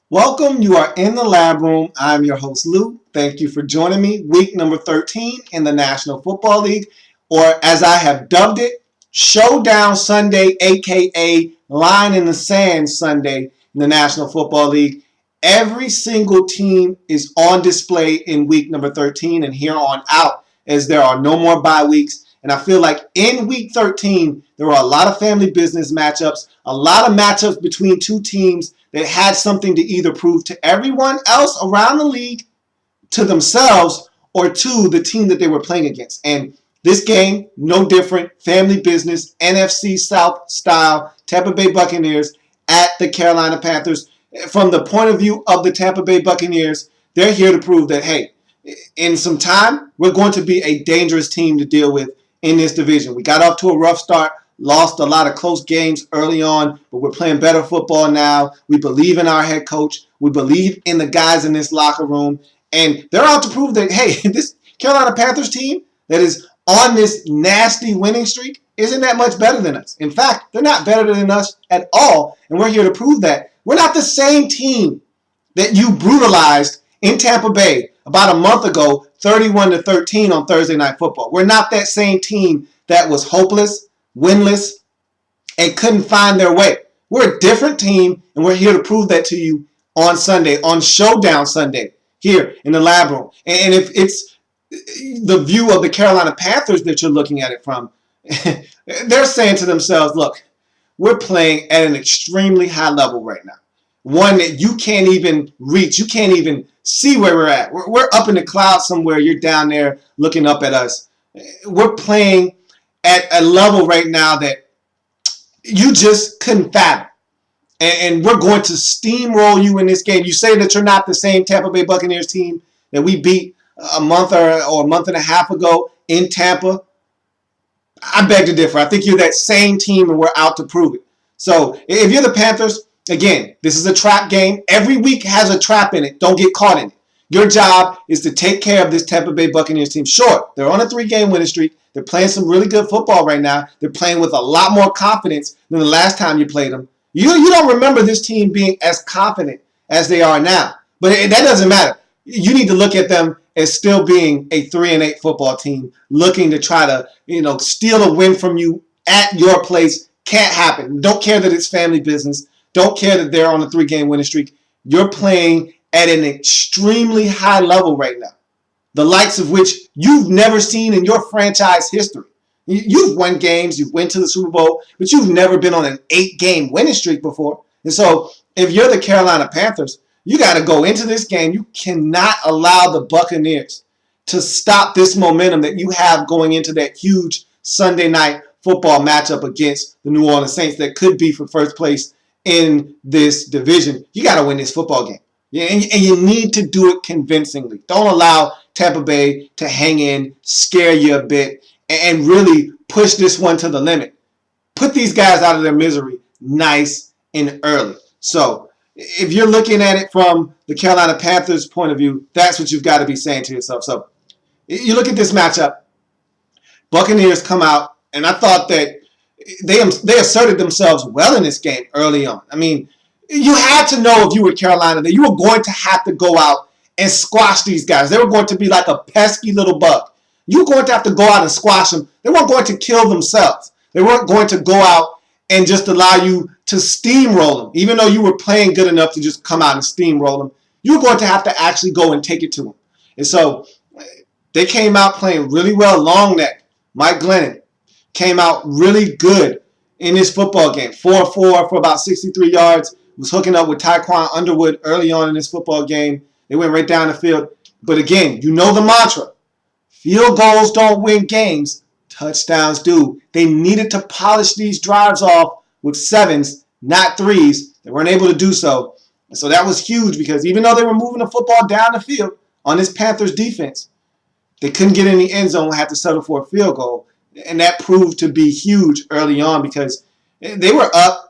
Welcome. You are in the lab room. I'm your host, Lou. Thank you for joining me. Week number 13 in the National Football League, or as I have dubbed it, Showdown Sunday, aka Line in the Sand Sunday in the National Football League. Every single team is on display in week number 13 and here on out, as there are no more bye weeks. And I feel like in week 13, there were a lot of family business matchups, a lot of matchups between two teams that had something to either prove to everyone else around the league, to themselves, or to the team that they were playing against. And this game, no different. Family business, NFC South style, Tampa Bay Buccaneers at the Carolina Panthers. From the point of view of the Tampa Bay Buccaneers, they're here to prove that, hey, in some time, we're going to be a dangerous team to deal with in this division. We got off to a rough start, lost a lot of close games early on, but we're playing better football now. We believe in our head coach. We believe in the guys in this locker room. And they're out to prove that, hey, this Carolina Panthers team that is on this nasty winning streak isn't that much better than us. In fact, they're not better than us at all. And we're here to prove that. We're not the same team that you brutalized in Tampa Bay about a month ago, 31-13 on Thursday Night Football. We're not that same team that was hopeless, winless, and couldn't find their way. We're a different team, and we're here to prove that to you on Sunday, on Showdown Sunday, here in the lab room. And if it's the view of the Carolina Panthers that you're looking at it from, they're saying to themselves, look, we're playing at an extremely high level right now. One that you can't even reach. You can't even see where we're at. We're up in the clouds somewhere. You're down there looking up at us. We're playing at a level right now that you just couldn't fathom. And we're going to steamroll you in this game. You say that you're not the same Tampa Bay Buccaneers team that we beat a month or a month and a half ago in Tampa. I beg to differ. I think you're that same team, and we're out to prove it. So if you're the Panthers, again, this is a trap game. Every week has a trap in it. Don't get caught in it. Your job is to take care of this Tampa Bay Buccaneers team. Sure, they're on a 3-game winning streak. They're playing some really good football right now. They're playing with a lot more confidence than the last time you played them. You don't remember this team being as confident as they are now. But that doesn't matter. You need to look at them as still being a 3-8 football team, looking to try to, steal a win from you at your place. Can't happen. Don't care that it's family business. Don't care that they're on a 3-game winning streak. You're playing at an extremely high level right now, the likes of which you've never seen in your franchise history. You've won games, you've went to the Super Bowl, but you've never been on an 8-game winning streak before. And so if you're the Carolina Panthers, you got to go into this game. You cannot allow the Buccaneers to stop this momentum that you have going into that huge Sunday night football matchup against the New Orleans Saints that could be for first place in this division. You got to win this football game. Yeah, and you need to do it convincingly. Don't allow Tampa Bay to hang in, scare you a bit, and really push this one to the limit. Put these guys out of their misery nice and early. So if you're looking at it from the Carolina Panthers' point of view, that's what you've got to be saying to yourself. So you look at this matchup. Buccaneers come out, and I thought that they asserted themselves well in this game early on. I mean, you had to know if you were Carolina that you were going to have to go out and squash these guys. They were going to be like a pesky little bug. You were going to have to go out and squash them. They weren't going to kill themselves. They weren't going to go out and just allow you to steamroll them. Even though you were playing good enough to just come out and steamroll them, you were going to have to actually go and take it to them. And so they came out playing really well. Long neck, Mike Glennon, came out really good in this football game. 4-4 for about 63 yards. Was hooking up with Tyquan Underwood early on in this football game. They went right down the field. But again, you know the mantra. Field goals don't win games. Touchdowns do. They needed to polish these drives off with 7s, not 3s. They weren't able to do so. And so that was huge because even though they were moving the football down the field on this Panthers defense, they couldn't get in the end zone and had to settle for a field goal. And that proved to be huge early on because they were up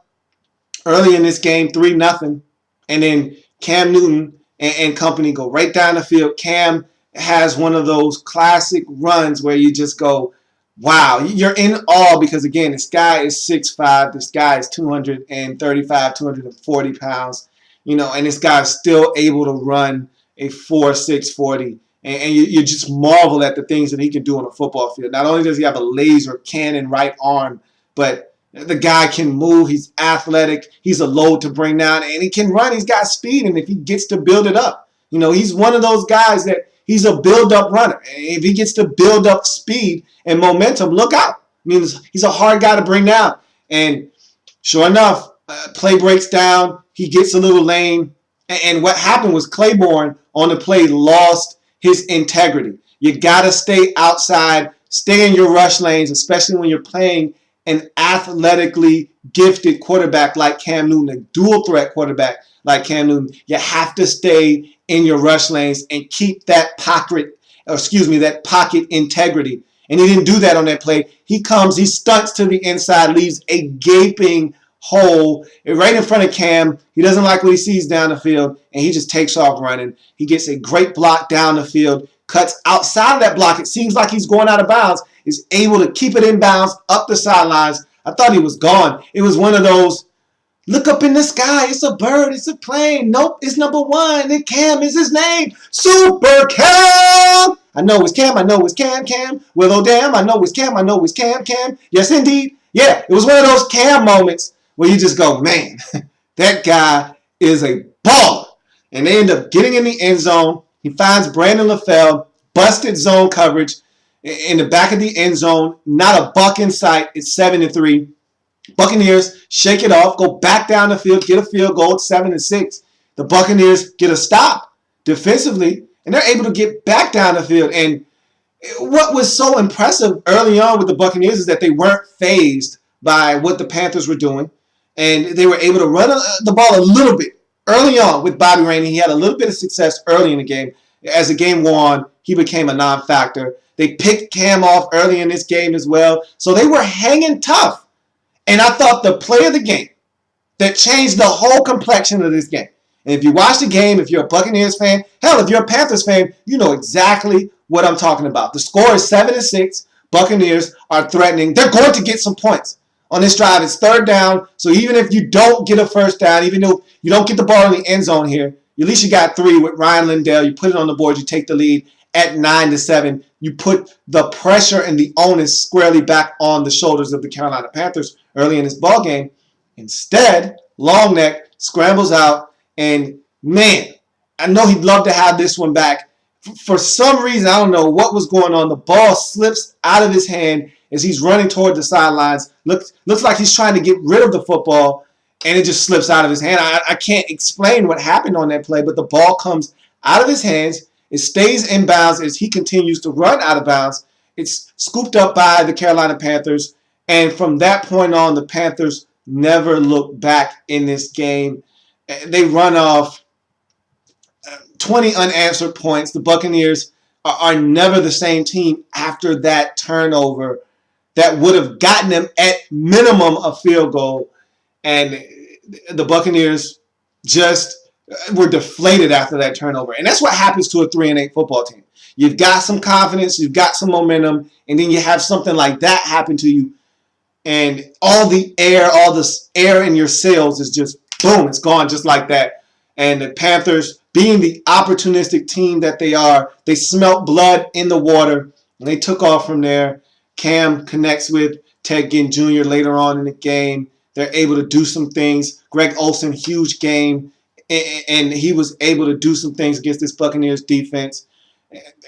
early in this game, 3-0, and then Cam Newton and company go right down the field. Cam has one of those classic runs where you just go, wow, you're in awe because, again, this guy is 6'5". This guy is 235, 240 pounds. and this guy's still able to run a 4.6 40. And you just marvel at the things that he can do on a football field. Not only does he have a laser cannon right arm, but the guy can move. He's athletic. He's a load to bring down, and he can run. He's got speed, and if he gets to build it up, he's one of those guys that he's a build-up runner. And if he gets to build up speed and momentum, look out. He's a hard guy to bring down. And sure enough, play breaks down. He gets a little lane. And what happened was Claiborne on the play lost his integrity. You got to stay outside, stay in your rush lanes, especially when you're playing an athletically gifted quarterback like Cam Newton, a dual threat quarterback like Cam Newton. You have to stay in your rush lanes and keep that pocket integrity. And he didn't do that on that play. He stunts to the inside, leaves a gaping hole right in front of Cam. He doesn't like what he sees down the field, and he just takes off running. He gets a great block down the field, cuts outside of that block. It seems like he's going out of bounds, is able to keep it in bounds up the sidelines. I thought he was gone. It was one of those, look up in the sky, it's a bird, it's a plane. Nope, it's number one, and Cam is his name. Super Cam! I know it's Cam, I know it's Cam. Well, oh damn, I know it's Cam, I know it's Cam. Yes, indeed. Yeah, it was one of those Cam moments where you just go, man, that guy is a baller. And they end up getting in the end zone. He finds Brandon LaFell, busted zone coverage in the back of the end zone. Not a buck in sight. It's 7-3. Buccaneers shake it off, go back down the field, get a field goal. It's 7-6. The Buccaneers get a stop defensively, and they're able to get back down the field. And what was so impressive early on with the Buccaneers is that they weren't fazed by what the Panthers were doing. And they were able to run the ball a little bit early on with Bobby Rainey. He had a little bit of success early in the game. As the game wore on, he became a non-factor. They picked Cam off early in this game as well. So they were hanging tough. And I thought the play of the game that changed the whole complexion of this game. And if you watch the game, if you're a Buccaneers fan, hell, if you're a Panthers fan, you know exactly what I'm talking about. The score is 7-6. Buccaneers are threatening. They're going to get some points. On this drive, it's third down, so even if you don't get a first down, even though you don't get the ball in the end zone here, at least you got 3 with Ryan Lindell. You put it on the board, you take the lead at 9-7. You put the pressure and the onus squarely back on the shoulders of the Carolina Panthers early in this ball game. Instead, Longneck scrambles out, and man, I know he'd love to have this one back. For some reason, I don't know what was going on. The ball slips out of his hand as he's running toward the sidelines. Looks like he's trying to get rid of the football, and it just slips out of his hand. I can't explain what happened on that play, but the ball comes out of his hands. It stays in bounds as he continues to run out of bounds. It's scooped up by the Carolina Panthers, and from that point on, the Panthers never look back in this game. They run off 20 unanswered points. The Buccaneers are never the same team after that turnover that would have gotten them at minimum a field goal. And the Buccaneers just were deflated after that turnover. And that's what happens to a 3-8 football team. You've got some confidence, you've got some momentum, and then you have something like that happen to you. And all the air in your sails is just, boom, it's gone just like that. And the Panthers, being the opportunistic team that they are, they smelt blood in the water, and they took off from there. Cam connects with Ted Ginn Jr. later on in the game. They're able to do some things. Greg Olsen, huge game, and he was able to do some things against this Buccaneers defense.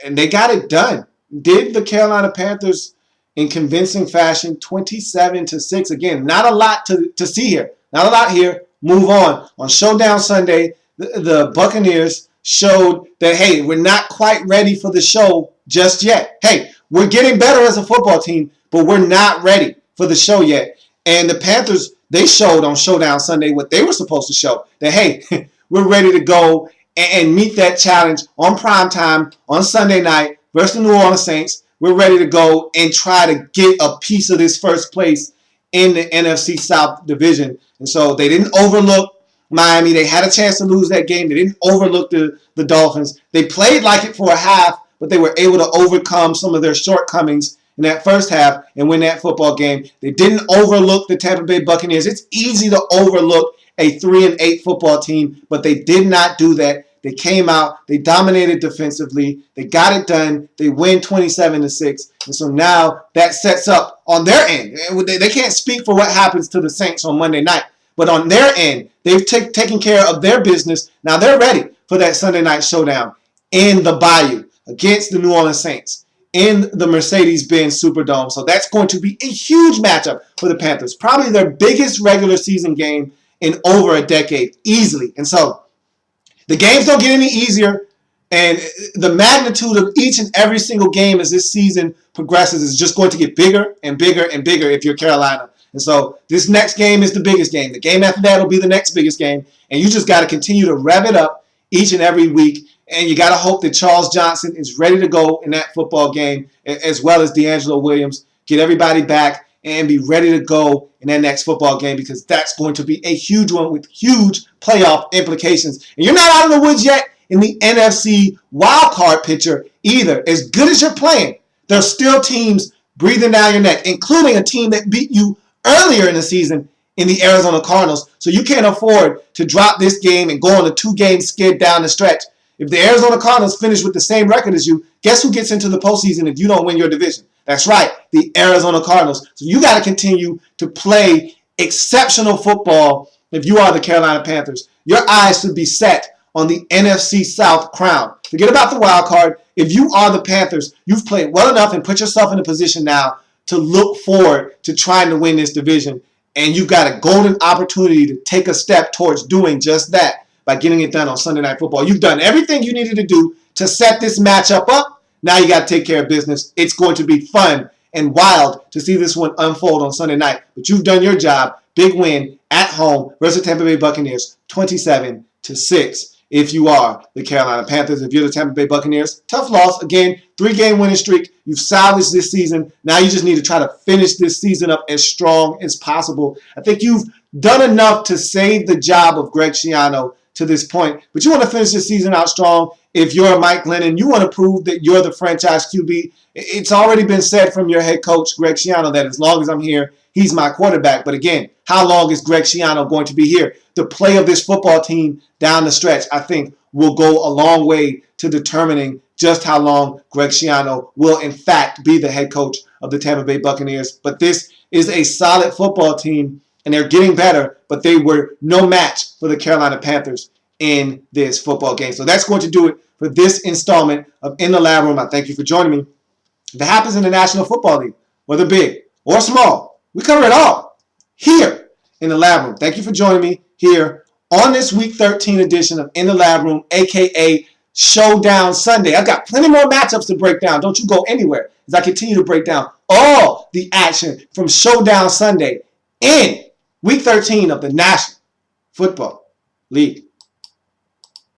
And they got it done. Did the Carolina Panthers in convincing fashion, 27-6. Again, not a lot to see here. Not a lot here. Move on. On Showdown Sunday, the Buccaneers showed that, hey, we're not quite ready for the show just yet. Hey, we're getting better as a football team, but we're not ready for the show yet. And the Panthers, they showed on Showdown Sunday what they were supposed to show. That, hey, we're ready to go and meet that challenge on primetime on Sunday night versus the New Orleans Saints. We're ready to go and try to get a piece of this first place in the NFC South Division. And so they didn't overlook Miami. They had a chance to lose that game. They didn't overlook the Dolphins. They played like it for a half, but they were able to overcome some of their shortcomings in that first half and win that football game. They didn't overlook the Tampa Bay Buccaneers. It's easy to overlook a 3-8 football team, but they did not do that. They came out, they dominated defensively, they got it done, they win 27-6, and so now that sets up on their end. They can't speak for what happens to the Saints on Monday night, but on their end, they've taken care of their business. Now they're ready for that Sunday night showdown in the Bayou against the New Orleans Saints in the Mercedes-Benz Superdome. So that's going to be a huge matchup for the Panthers, probably their biggest regular season game in over a decade, easily. And so the games don't get any easier, and the magnitude of each and every single game as this season progresses is just going to get bigger and bigger and bigger if you're Carolina. And so this next game is the biggest game. The game after that will be the next biggest game, and you just got to continue to rev it up each and every week, and you got to hope that Charles Johnson is ready to go in that football game, as well as D'Angelo Williams. Get everybody back and be ready to go in that next football game, because that's going to be a huge one with huge playoff implications. And you're not out of the woods yet in the NFC wildcard picture either. As good as you're playing, there's still teams breathing down your neck, including a team that beat you earlier in the season in the Arizona Cardinals. So you can't afford to drop this game and go on a 2-game skid down the stretch. If the Arizona Cardinals finish with the same record as you, guess who gets into the postseason if you don't win your division? That's right, the Arizona Cardinals. So you got to continue to play exceptional football if you are the Carolina Panthers. Your eyes should be set on the NFC South crown. Forget about the wild card. If you are the Panthers, you've played well enough and put yourself in a position now to look forward to trying to win this division. And you've got a golden opportunity to take a step towards doing just that by getting it done on Sunday Night Football. You've done everything you needed to do to set this matchup up. Now you got to take care of business. It's going to be fun and wild to see this one unfold on Sunday night. But you've done your job. Big win at home versus Tampa Bay Buccaneers, 27-6. If you are the Carolina Panthers, if you're the Tampa Bay Buccaneers, tough loss. Again, 3-game winning streak. You've salvaged this season. Now you just need to try to finish this season up as strong as possible. I think you've done enough to save the job of Greg Schiano to this point, but you want to finish this season out strong. If you're Mike Glennon, you want to prove that you're the franchise QB. It's already been said from your head coach, Greg Schiano, that as long as I'm here, he's my quarterback. But again, how long is Greg Schiano going to be here? The play of this football team down the stretch, I think, will go a long way to determining just how long Greg Schiano will, in fact, be the head coach of the Tampa Bay Buccaneers. But this is a solid football team, and they're getting better, but they were no match for the Carolina Panthers in this football game. So that's going to do it for this installment of In the Lab Room. I thank you for joining me. If it happens in the National Football League, whether big or small, we cover it all here in the Lab Room. Thank you for joining me here on this Week 13 edition of In the Lab Room, a.k.a. Showdown Sunday. I've got plenty more matchups to break down. Don't you go anywhere as I continue to break down all the action from Showdown Sunday in Week 13 of the National Football League.